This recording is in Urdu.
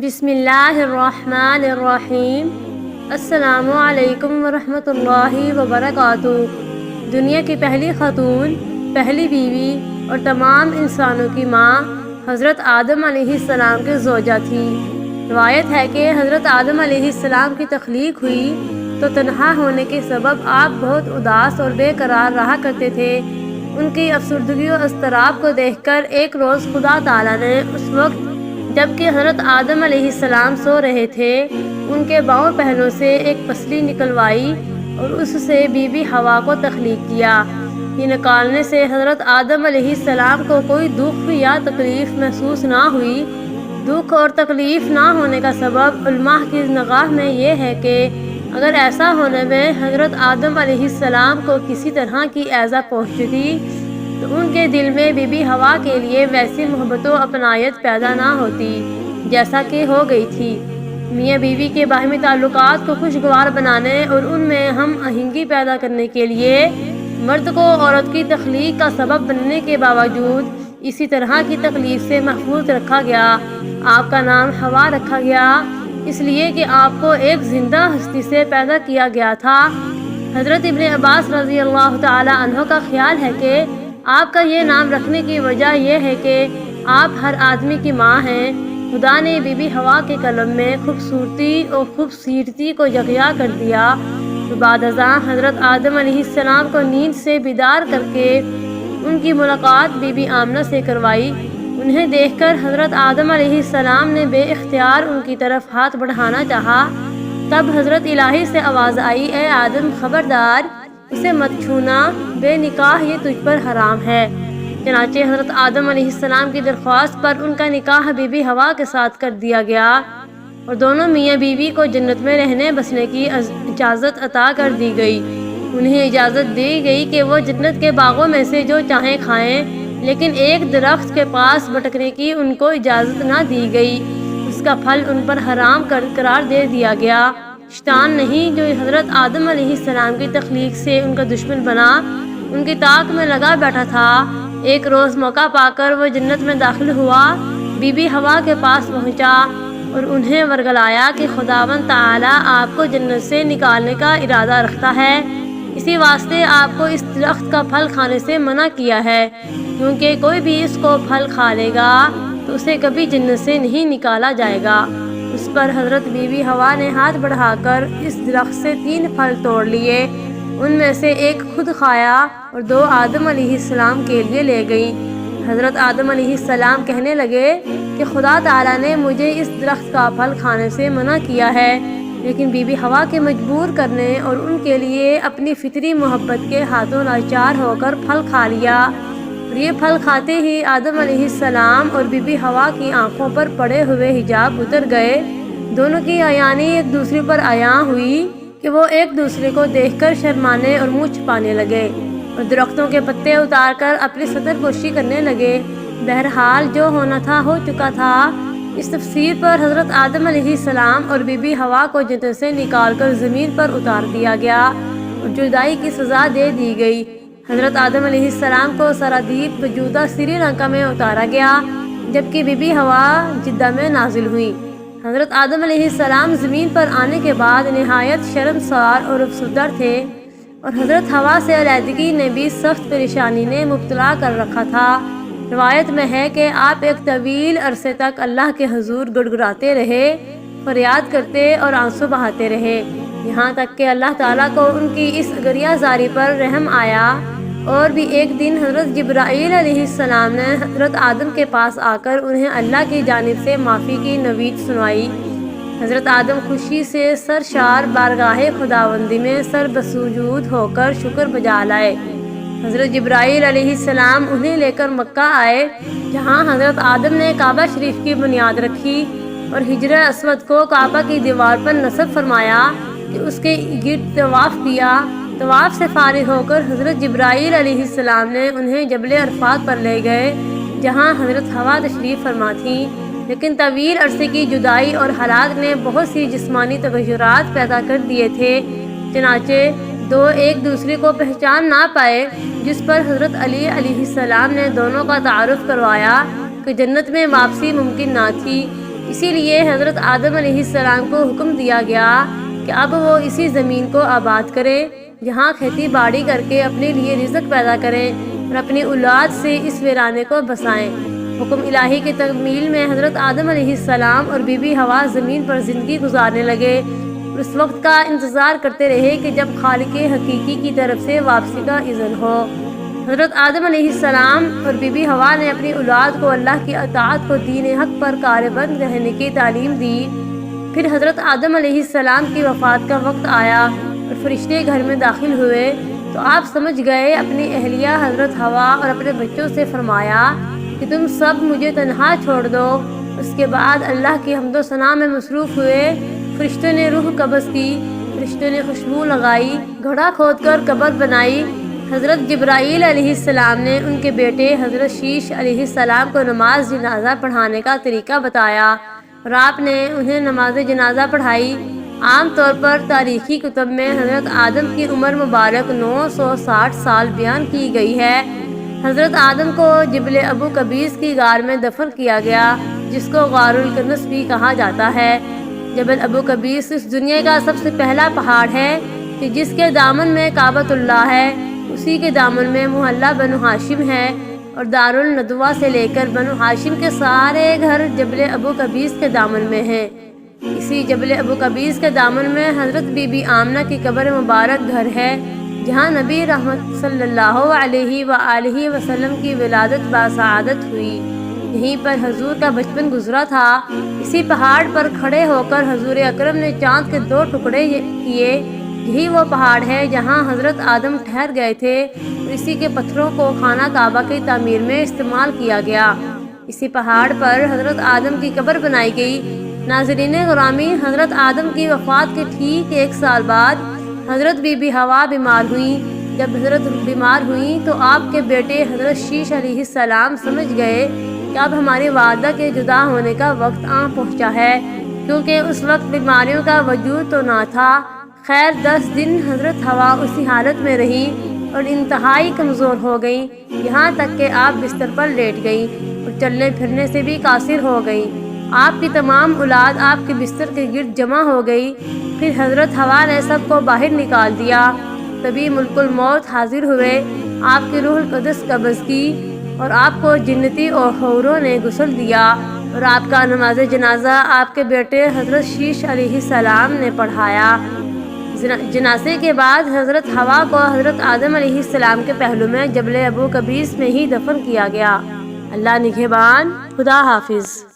بسم اللہ الرحمن الرحیم۔ السلام علیکم ورحمۃ اللہ وبرکاتہ۔ دنیا کی پہلی خاتون، پہلی بیوی اور تمام انسانوں کی ماں حضرت آدم علیہ السلام کی زوجہ تھی۔ روایت ہے کہ حضرت آدم علیہ السلام کی تخلیق ہوئی تو تنہا ہونے کے سبب آپ بہت اداس اور بے قرار رہا کرتے تھے۔ ان کی افسردگی و اضطراب کو دیکھ کر ایک روز خدا تعالیٰ نے اس وقت جبکہ حضرت آدم علیہ السلام سو رہے تھے، ان کے باؤں پہلوں سے ایک پسلی نکلوائی اور اس سے بی بی حوا کو تخلیق کیا۔ یہ نکالنے سے حضرت آدم علیہ السلام کو کوئی دکھ یا تکلیف محسوس نہ ہوئی۔ دکھ اور تکلیف نہ ہونے کا سبب علماء کی نگاہ میں یہ ہے کہ اگر ایسا ہونے میں حضرت آدم علیہ السلام کو کسی طرح کی ایذا پہنچتی تو ان کے دل میں بی بی حوا کے لیے ویسی محبت و اپنائیت پیدا نہ ہوتی جیسا کہ ہو گئی تھی۔ میاں بیوی کے باہمی تعلقات کو خوشگوار بنانے اور ان میں ہم آہنگی پیدا کرنے کے لیے مرد کو عورت کی تخلیق کا سبب بننے کے باوجود اسی طرح کی تکلیف سے محفوظ رکھا گیا۔ آپ کا نام حوا رکھا گیا اس لیے کہ آپ کو ایک زندہ ہستی سے پیدا کیا گیا تھا۔ حضرت ابن عباس رضی اللہ تعالی عنہ کا خیال ہے کہ آپ کا یہ نام رکھنے کی وجہ یہ ہے کہ آپ ہر آدمی کی ماں ہیں۔ خدا نے بی بی حوا کے قلب میں خوبصورتی اور خوبصیرتی کو یکجا کر دیا تو بعد ازاں حضرت آدم علیہ السلام کو نیند سے بیدار کر کے ان کی ملاقات بی بی آمنہ سے کروائی۔ انہیں دیکھ کر حضرت آدم علیہ السلام نے بے اختیار ان کی طرف ہاتھ بڑھانا چاہا، تب حضرت الہی سے آواز آئی، اے آدم خبردار، اسے مت چھونا، بے نکاح یہ تجھ پر حرام ہے۔ چنانچہ حضرت آدم علیہ السلام کی درخواست پر ان کا نکاح بی بی حوا کے ساتھ کر دیا گیا اور دونوں میاں بیوی کو جنت میں رہنے بسنے کی اجازت عطا کر دی گئی۔ انہیں اجازت دی گئی کہ وہ جنت کے باغوں میں سے جو چاہیں کھائیں، لیکن ایک درخت کے پاس بھٹکنے کی ان کو اجازت نہ دی گئی، اس کا پھل ان پر حرام قرار دے دیا گیا۔ شیطان نہیں جو حضرت آدم علیہ السلام کی تخلیق سے ان کا دشمن بنا، ان کی طاق میں لگا بیٹھا تھا۔ ایک روز موقع پا کر وہ جنت میں داخل ہوا، بی بی حوا کے پاس پہنچا اور انہیں ورگلایا کہ خداوند تعالیٰ آپ کو جنت سے نکالنے کا ارادہ رکھتا ہے، اسی واسطے آپ کو اس درخت کا پھل کھانے سے منع کیا ہے، کیونکہ کوئی بھی اس کو پھل کھا لے گا تو اسے کبھی جنت سے نہیں نکالا جائے گا۔ اس پر حضرت بی بی حوا نے ہاتھ بڑھا کر اس درخت سے 3 پھل توڑ لیے، ان میں سے ایک خود کھایا اور 2 آدم علیہ السلام کے لیے لے گئی۔ حضرت آدم علیہ السلام کہنے لگے کہ خدا تعالیٰ نے مجھے اس درخت کا پھل کھانے سے منع کیا ہے، لیکن بی بی حوا کے مجبور کرنے اور ان کے لیے اپنی فطری محبت کے ہاتھوں لاچار ہو کر پھل کھا لیا، اور یہ پھل کھاتے ہی آدم علیہ السلام اور بی بی حوا کی آنکھوں پر پڑے ہوئے حجاب اتر گئے۔ دونوں کی عیانی ایک دوسرے پر عیاں ہوئی کہ وہ ایک دوسرے کو دیکھ کر شرمانے اور منہ چھپانے لگے اور درختوں کے پتے اتار کر اپنی ستر پوشی کرنے لگے۔ بہرحال جو ہونا تھا ہو چکا تھا۔ اس تفسیر پر حضرت آدم علیہ السلام اور بی بی حوا کو جنت سے نکال کر زمین پر اتار دیا گیا اور جدائی کی سزا دے دی گئی۔ حضرت آدم علیہ السلام کو سرادیپ موجودہ سری لنکا میں اتارا گیا، جبکہ بی بی حوا جدہ میں نازل ہوئی۔ حضرت آدم علیہ السلام زمین پر آنے کے بعد نہایت شرمسار اور افسردہ تھے اور حضرت حوا سے علیحدگی نے بھی سخت پریشانی نے مبتلا کر رکھا تھا۔ روایت میں ہے کہ آپ ایک طویل عرصے تک اللہ کے حضور گڑگڑاتے رہے، فریاد کرتے اور آنسو بہاتے رہے، یہاں تک کہ اللہ تعالیٰ کو ان کی اس گریہ زاری پر رحم آیا۔ اور بھی ایک دن حضرت جبرائیل علیہ السلام نے حضرت آدم کے پاس آ کر انہیں اللہ کی جانب سے معافی کی نوید سنائی۔ حضرت آدم خوشی سے سرشار بارگاہ خداوندی میں سر بسجود ہو کر شکر بجا لائے۔ حضرت جبرائیل علیہ السلام انہیں لے کر مکہ آئے، جہاں حضرت آدم نے کعبہ شریف کی بنیاد رکھی اور حجر اسود کو کعبہ کی دیوار پر نصب فرمایا کہ اس کے گرد طواف کیا۔ طواف سے فارغ ہو کر حضرت جبرائیل علیہ السلام نے انہیں جبل عرفات پر لے گئے، جہاں حضرت حوا تشریف فرما تھیں، لیکن طویل عرصے کی جدائی اور حالات نے بہت سی جسمانی تغیرات پیدا کر دیے تھے، چنانچہ دو ایک دوسرے کو پہچان نہ پائے، جس پر حضرت علی علیہ السلام نے دونوں کا تعارف کروایا کہ جنت میں واپسی ممکن نہ تھی، اسی لیے حضرت آدم علیہ السلام کو حکم دیا گیا کہ اب وہ اسی زمین کو آباد کریں، جہاں کھیتی باڑی کر کے اپنے لیے رزق پیدا کریں اور اپنی اولاد سے اس ویرانے کو بسائیں۔ حکم الہی کی تکمیل میں حضرت آدم علیہ السلام اور بی بی حوا زمین پر زندگی گزارنے لگے اور اس وقت کا انتظار کرتے رہے کہ جب خالق حقیقی کی طرف سے واپسی کا اذن ہو۔ حضرت آدم علیہ السلام اور بی بی حوا نے اپنی اولاد کو اللہ کی اطاعت کو دین حق پر کاربند رہنے کی تعلیم دی۔ پھر حضرت آدم علیہ السلام کی وفات کا وقت آیا اور فرشتے گھر میں داخل ہوئے تو آپ سمجھ گئے۔ اپنی اہلیہ حضرت حوا اور اپنے بچوں سے فرمایا کہ تم سب مجھے تنہا چھوڑ دو۔ اس کے بعد اللہ کی حمد و ثنا میں مصروف ہوئے۔ فرشتوں نے روح قبض کی، فرشتوں نے خوشبو لگائی، گھڑا کھود کر قبر بنائی۔ حضرت جبرائیل علیہ السلام نے ان کے بیٹے حضرت شیش علیہ السلام کو نماز جنازہ پڑھانے کا طریقہ بتایا اور آپ نے انہیں نماز جنازہ پڑھائی۔ عام طور پر تاریخی کتب میں حضرت آدم کی عمر مبارک 960 سال بیان کی گئی ہے۔ حضرت آدم کو جبل ابو قبیس کی غار میں دفن کیا گیا، جس کو غار الکنس بھی کہا جاتا ہے۔ جبل ابو قبیس اس دنیا کا سب سے پہلا پہاڑ ہے کہ جس کے دامن میں کعبۃ اللہ ہے، اسی کے دامن میں محلہ بنو ہاشم ہے اور دار الندوہ سے لے کر بنو ہاشم کے سارے گھر جبل ابو قبیس کے دامن میں ہیں۔ اسی جبل ابو قبیس کے دامن میں حضرت بی بی آمنہ کی قبر مبارک گھر ہے، جہاں نبی رحمت صلی اللہ علیہ وآلہ وسلم کی ولادت باسعادت ہوئی۔ یہیں پر حضور کا بچپن گزرا تھا۔ اسی پہاڑ پر کھڑے ہو کر حضور اکرم نے چاند کے 2 ٹکڑے کیے۔ یہی وہ پہاڑ ہے جہاں حضرت آدم ٹھہر گئے تھے اور اسی کے پتھروں کو خانہ کعبہ کی تعمیر میں استعمال کیا گیا۔ اسی پہاڑ پر حضرت آدم کی قبر بنائی گئی۔ ناظرین گرامی، حضرت آدم کی وفات کے ٹھیک 1 سال بعد حضرت بی بی حوا بیمار ہوئیں۔ جب حضرت بیمار ہوئیں تو آپ کے بیٹے حضرت شیش علیہ السلام سمجھ گئے کہ اب ہماری والدہ کے جدا ہونے کا وقت آ پہنچا ہے، کیونکہ اس وقت بیماریوں کا وجود تو نہ تھا۔ خیر 10 دن حضرت حوا اسی حالت میں رہی اور انتہائی کمزور ہو گئیں، یہاں تک کہ آپ بستر پر لیٹ گئیں اور چلنے پھرنے سے بھی قاصر ہو گئیں۔ آپ کی تمام اولاد آپ کے بستر کے گرد جمع ہو گئی۔ پھر حضرت حوا نے سب کو باہر نکال دیا۔ تبھی ملک الموت حاضر ہوئے، آپ کی روح القدس قبض کی اور آپ کو جنتی اور حوروں نے غسل دیا اور آپ کا نماز جنازہ آپ کے بیٹے حضرت شیش علیہ السلام نے پڑھایا۔ جنازے کے بعد حضرت حوا کو حضرت آدم علیہ السلام کے پہلو میں جبل ابو قبیس میں ہی دفن کیا گیا۔ اللہ نگہبان، خدا حافظ۔